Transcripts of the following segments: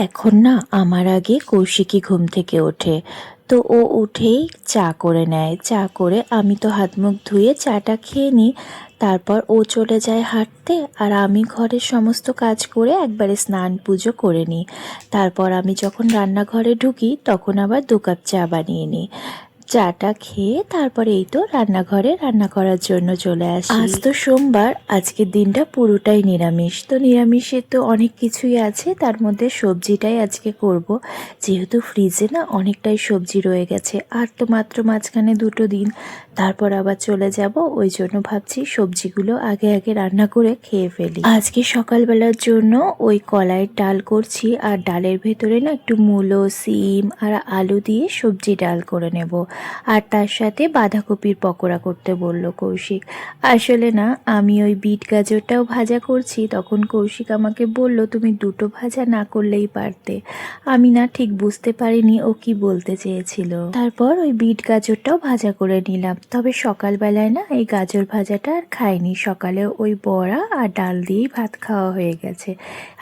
এখন না আমার আগে কৌশিকী ঘুম থেকে ওঠে। তো ও উঠেই চা করে নেয়। চা করে আমি তো হাত মুখ ধুয়ে চাটা খেয়ে নিই। তারপর ও চলে যায় হাঁটতে, আর আমি ঘরের সমস্ত কাজ করে একবারে স্নান পুজো করে নিই। তারপর আমি যখন রান্নাঘরে ঢুকি তখন আবার 2 কাপ চা বানিয়ে নিই। চাটা খেয়ে তারপরে এই তো রান্নাঘরে রান্না করার জন্য চলে আসি। আজ তো সোমবার, আজকের দিনটা পুরোটাই নিরামিষ। তো নিরামিষে তো অনেক কিছুই আছে, তার মধ্যে সবজিটাই আজকে করব। যেহেতু ফ্রিজে না অনেকটাই সবজি রয়ে গেছে, আর তো মাত্র মাঝখানে 2টো দিন, তারপর আবার চলে যাব। ওই জন্য ভাবছি সবজিগুলো আগে আগে রান্না করে খেয়ে ফেলি। আজকে সকালবেলার জন্য ওই কলাইয়ের ডাল করছি, আর ডালের ভেতরে না একটু মূলো, সিম আর আলু দিয়ে সবজি ডাল করে নেব। আর তার সাথে বাঁধাকপির পকোড়া করতে বলল কৌশিক। আসলে না আমি ওই বিট গাজরটাও ভাজা করছি, তখন কৌশিক আমাকে বলল তুমি 2টো ভাজা না করলেই পারতে। আমি না ঠিক বুঝতে পারিনি ও কি বলতে চেয়েছিল। তারপর ওই বিট গাজরটাও ভাজা করে নিলাম। তবে সকালবেলায় না এই গাজর ভাজাটা আর খাইনি, সকালে ওই বড়া আর ডাল দিয়েই ভাত খাওয়া হয়ে গেছে।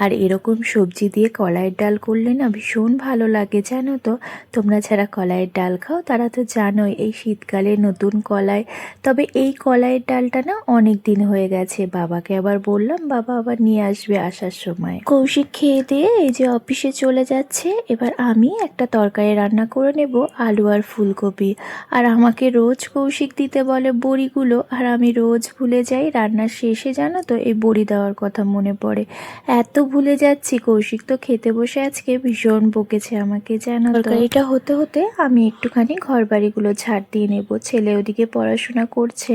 আর এরকম সবজি দিয়ে কলাইয়ের ডাল করলে না ভীষণ ভালো লাগে জানো তো। তোমরা যারা কলাইয়ের ডাল খাও তারা তো জানোই এই শীতকালে নতুন কলাই। তবে এই কলাইয়ের ডালটা না অনেক দিন হয়ে গেছে, বাবাকে আবার বললাম, বাবা আবার নিয়ে আসবে আসার সময়। কৌশিক খেয়ে দিয়ে এই যে অফিসে চলে যাচ্ছে। এবার আমি একটা তরকারি রান্না করে নেব, আলু আর ফুলকপি। আর আমাকে রোজ কৌশিক দিতে বলে বড়িগুলো, আর আমি রোজ ভুলে যাই। রান্নার শেষে জানো তো এই বড়ি দেওয়ার কথা মনে পড়ে। এত ভুলে যাচ্ছি, কৌশিক তো খেতে বসে আজকে ভীষণ বকেছে আমাকে জানো তো। তরকারিটা হতে হতে আমি একটুখানি ঘর বাড়িগুলো ঝাড় দিয়ে নেব, ছেলে ওদিকে পড়াশোনা করছে।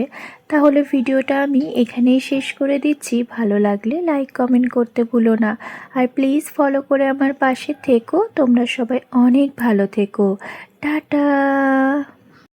তাহলে ভিডিওটা আমি এখানেই শেষ করে দিচ্ছি। ভালো লাগলে লাইক কমেন্ট করতে ভুলো না, আর প্লিজ ফলো করে আমার পাশে থেকো। তোমরা সবাই অনেক ভালো থেকো। টাটা।